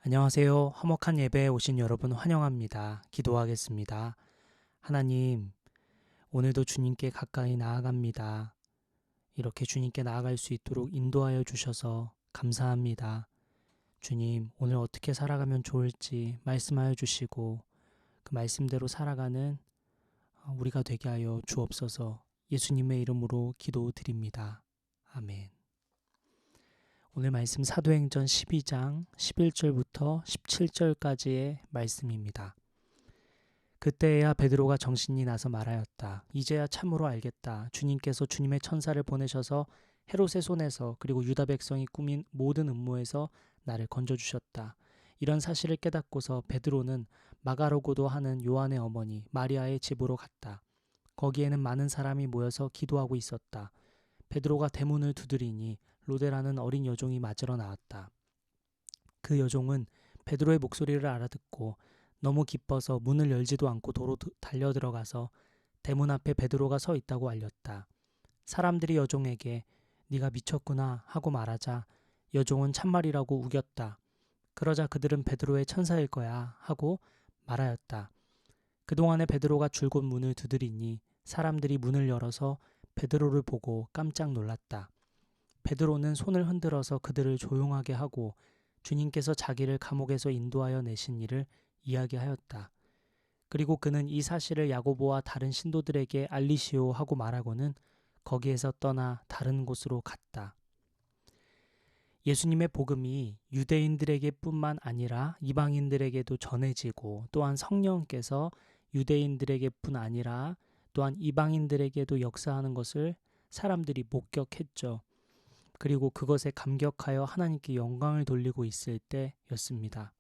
안녕하세요. 화목한 예배에 오신 여러분 환영합니다. 기도하겠습니다. 하나님, 오늘도 주님께 가까이 나아갑니다. 이렇게 주님께 나아갈 수 있도록 인도하여 주셔서 감사합니다. 주님, 오늘 어떻게 살아가면 좋을지 말씀하여 주시고 그 말씀대로 살아가는 우리가 되게 하여 주옵소서. 예수님의 이름으로 기도드립니다. 아멘. 오늘 말씀 사도행전 12장 11절부터 17절까지의 말씀입니다. 그때야 베드로가 정신이 나서 말하였다. 이제야 참으로 알겠다. 주님께서 주님의 천사를 보내셔서 헤롯의 손에서 그리고 유다 백성이 꾸민 모든 음모에서 나를 건져주셨다. 이런 사실을 깨닫고서 베드로는 마가로고도 하는 요한의 어머니 마리아의 집으로 갔다. 거기에는 많은 사람이 모여서 기도하고 있었다. 베드로가 대문을 두드리니 로데라는 어린 여종이 맞으러 나왔다. 그 여종은 베드로의 목소리를 알아듣고 너무 기뻐서 문을 열지도 않고 도로 달려들어가서 대문 앞에 베드로가 서 있다고 알렸다. 사람들이 여종에게 네가 미쳤구나 하고 말하자 여종은 참말이라고 우겼다. 그러자 그들은 베드로의 천사일 거야 하고 말하였다. 그동안에 베드로가 줄곧 문을 두드리니 사람들이 문을 열어서 베드로를 보고 깜짝 놀랐다. 베드로는 손을 흔들어서 그들을 조용하게 하고 주님께서 자기를 감옥에서 인도하여 내신 일을 이야기하였다. 그리고 그는 이 사실을 야고보와 다른 신도들에게 알리시오 하고 말하고는 거기에서 떠나 다른 곳으로 갔다. 예수님의 복음이 유대인들에게 뿐만 아니라 이방인들에게도 전해지고 또한 성령께서 유대인들에게 뿐 아니라 또한 이방인들에게도 역사하는 것을 사람들이 목격했죠. 그리고 그것에 감격하여 하나님께 영광을 돌리고 있을 때였습니다.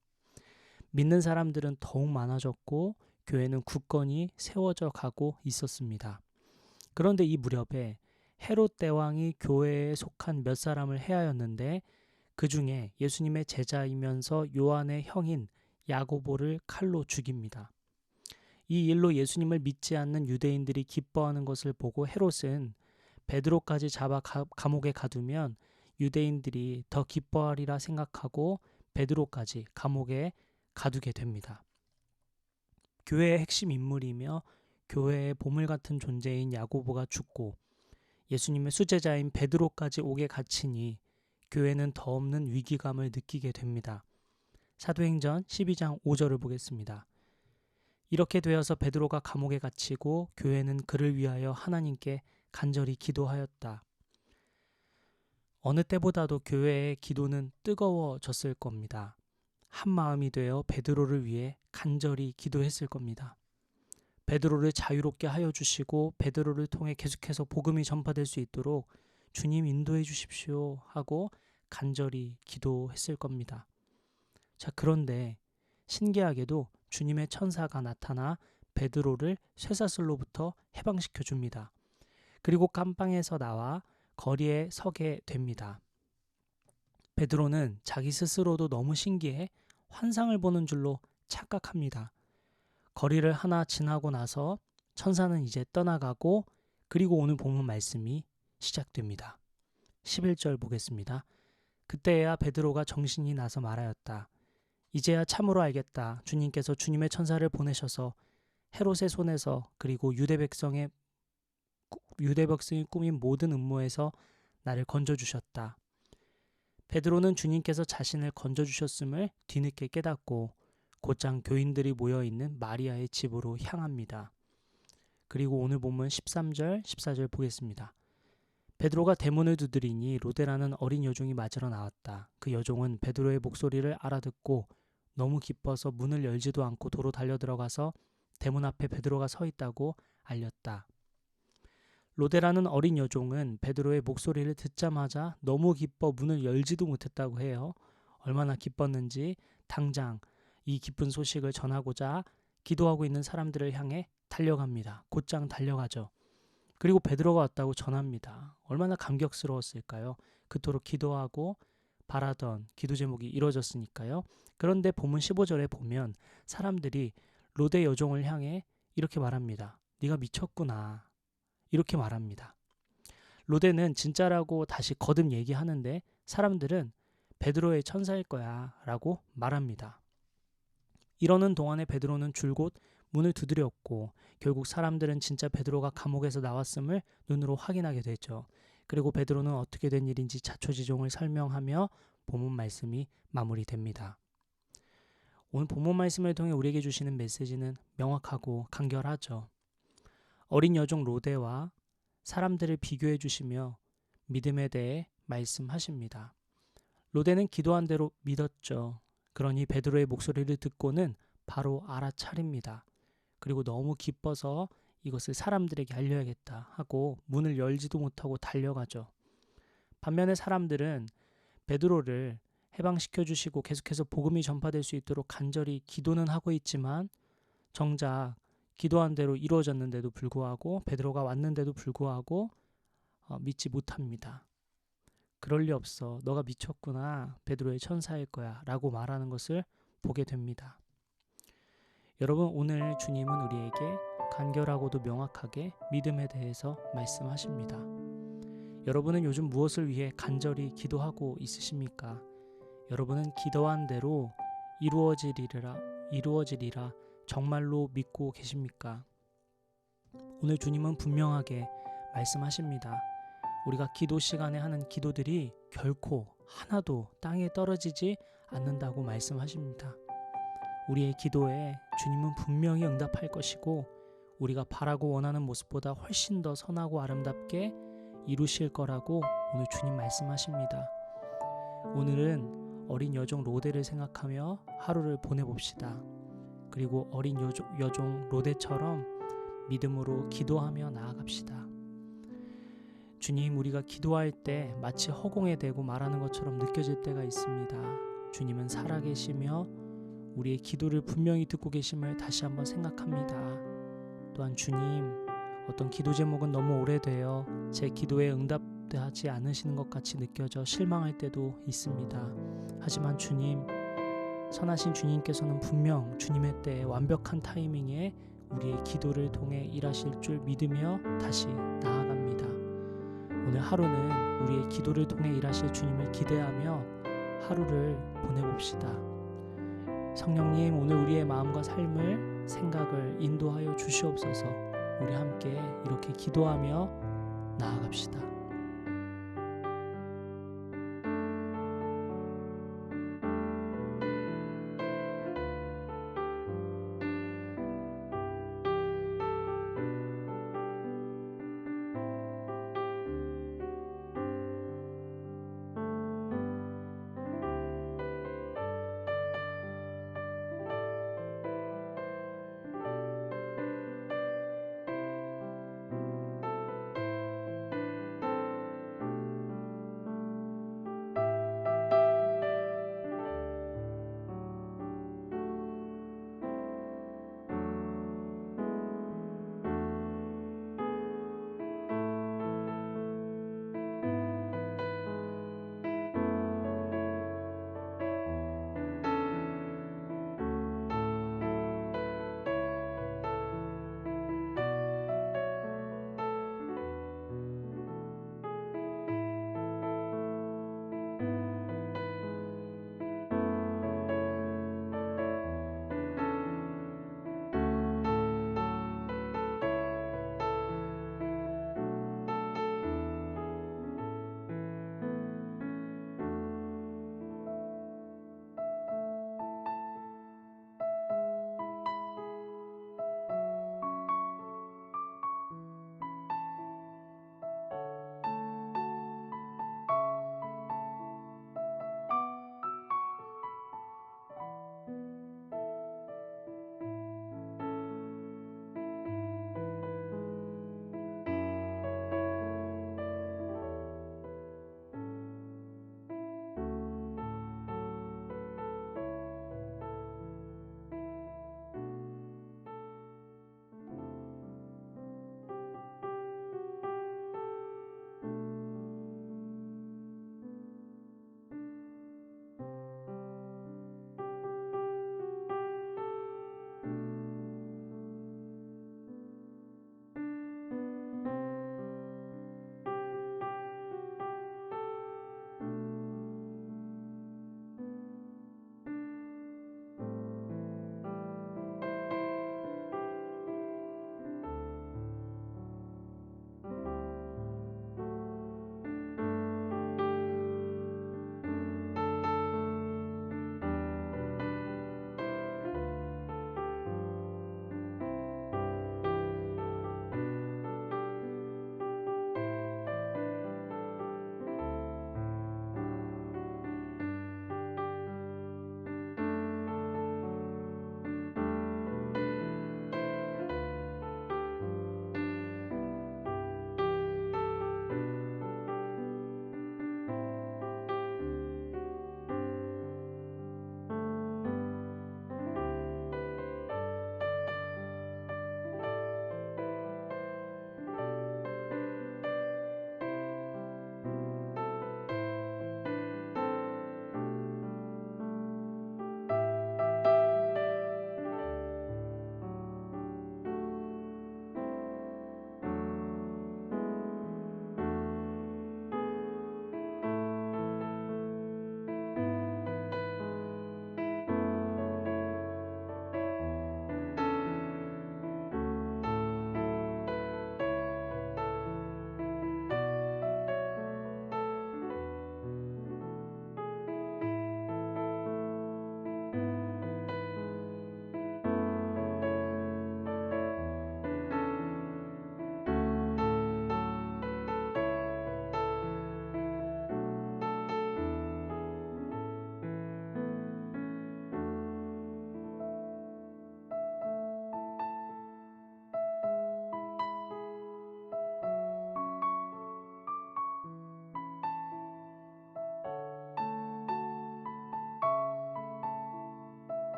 믿는 사람들은 더욱 많아졌고 교회는 굳건히 세워져 가고 있었습니다. 그런데 이 무렵에 헤롯 대왕이 교회에 속한 몇 사람을 해하였는데 그 중에 예수님의 제자이면서 요한의 형인 야고보를 칼로 죽입니다. 이 일로 예수님을 믿지 않는 유대인들이 기뻐하는 것을 보고 헤롯은 베드로까지 잡아 감옥에 가두면 유대인들이 더 기뻐하리라 생각하고 베드로까지 감옥에 가두게 됩니다. 교회의 핵심 인물이며 교회의 보물 같은 존재인 야고보가 죽고 예수님의 수제자인 베드로까지 옥에 갇히니 교회는 더 없는 위기감을 느끼게 됩니다. 사도행전 12장 5절을 보겠습니다. 이렇게 되어서 베드로가 감옥에 갇히고 교회는 그를 위하여 하나님께 간절히 기도하였다. 어느 때보다도 교회의 기도는 뜨거워졌을 겁니다. 한 마음이 되어 베드로를 위해 간절히 기도했을 겁니다. 베드로를 자유롭게 하여 주시고 베드로를 통해 계속해서 복음이 전파될 수 있도록 주님 인도해 주십시오 하고 간절히 기도했을 겁니다. 자, 그런데 신기하게도 주님의 천사가 나타나 베드로를 쇠사슬로부터 해방시켜 줍니다. 그리고 감방에서 나와 거리에 서게 됩니다. 베드로는 자기 스스로도 너무 신기해 환상을 보는 줄로 착각합니다. 거리를 하나 지나고 나서 천사는 이제 떠나가고 그리고 오늘 본문 말씀이 시작됩니다. 11절 보겠습니다. 그때야 베드로가 정신이 나서 말하였다. 이제야 참으로 알겠다. 주님께서 주님의 천사를 보내셔서 헤롯의 손에서 그리고 유대 백성이 꾸민 모든 음모에서 나를 건져주셨다. 베드로는 주님께서 자신을 건져주셨음을 뒤늦게 깨닫고 곧장 교인들이 모여있는 마리아의 집으로 향합니다. 그리고 오늘 본문 13절, 14절 보겠습니다. 베드로가 대문을 두드리니 로데라는 어린 여종이 맞으러 나왔다. 그 여종은 베드로의 목소리를 알아듣고 너무 기뻐서 문을 열지도 않고 도로 달려들어가서 대문 앞에 베드로가 서 있다고 알렸다. 로데라는 어린 여종은 베드로의 목소리를 듣자마자 너무 기뻐 문을 열지도 못했다고 해요. 얼마나 기뻤는지 당장 이 기쁜 소식을 전하고자 기도하고 있는 사람들을 향해 달려갑니다. 곧장 달려가죠. 그리고 베드로가 왔다고 전합니다. 얼마나 감격스러웠을까요? 그토록 기도하고 바라던 기도 제목이 이루어졌으니까요. 그런데 본문 15절에 보면 사람들이 로데 여종을 향해 이렇게 말합니다. 네가 미쳤구나. 이렇게 말합니다. 로데는 진짜라고 다시 거듭 얘기하는데 사람들은 베드로의 천사일 거야 라고 말합니다. 이러는 동안에 베드로는 줄곧 문을 두드렸고 결국 사람들은 진짜 베드로가 감옥에서 나왔음을 눈으로 확인하게 되죠. 그리고 베드로는 어떻게 된 일인지 자초지종을 설명하며 본문 말씀이 마무리됩니다. 오늘 본문 말씀을 통해 우리에게 주시는 메시지는 명확하고 간결하죠. 어린 여종 로데와 사람들을 비교해 주시며 믿음에 대해 말씀하십니다. 로데는 기도한 대로 믿었죠. 그러니 베드로의 목소리를 듣고는 바로 알아차립니다. 그리고 너무 기뻐서 이것을 사람들에게 알려야겠다 하고 문을 열지도 못하고 달려가죠. 반면에 사람들은 베드로를 해방시켜 주시고 계속해서 복음이 전파될 수 있도록 간절히 기도는 하고 있지만 정작 기도한 대로 이루어졌는데도 불구하고 베드로가 왔는데도 불구하고 믿지 못합니다. 그럴 리 없어. 너가 미쳤구나. 베드로의 천사일 거야. 라고 말하는 것을 보게 됩니다. 여러분, 오늘 주님은 우리에게 간결하고도 명확하게 믿음에 대해서 말씀하십니다. 여러분은 요즘 무엇을 위해 간절히 기도하고 있으십니까? 여러분은 기도한 대로 이루어지리라 정말로 믿고 계십니까? 오늘 주님은 분명하게 말씀하십니다. 우리가 기도 시간에 하는 기도들이 결코 하나도 땅에 떨어지지 않는다고 말씀하십니다. 우리의 기도에 주님은 분명히 응답할 것이고 우리가 바라고 원하는 모습보다 훨씬 더 선하고 아름답게 이루실 거라고 오늘 주님 말씀하십니다. 오늘은 어린 여종 로데를 생각하며 하루를 보내봅시다. 그리고 어린 여종 로데처럼 믿음으로 기도하며 나아갑시다. 주님, 우리가 기도할 때 마치 허공에 대고 말하는 것처럼 느껴질 때가 있습니다. 주님은 살아계시며 우리의 기도를 분명히 듣고 계심을 다시 한번 생각합니다. 또한 주님, 어떤 기도 제목은 너무 오래되어 제 기도에 응답되지 않으시는 것 같이 느껴져 실망할 때도 있습니다. 하지만 주님, 선하신 주님께서는 분명 주님의 때에 완벽한 타이밍에 우리의 기도를 통해 일하실 줄 믿으며 다시 나아갑니다. 오늘 하루는 우리의 기도를 통해 일하실 주님을 기대하며 하루를 보내봅시다. 성령님, 오늘 우리의 마음과 삶을, 생각을 인도하여 주시옵소서. 우리 함께 이렇게 기도하며 나아갑시다.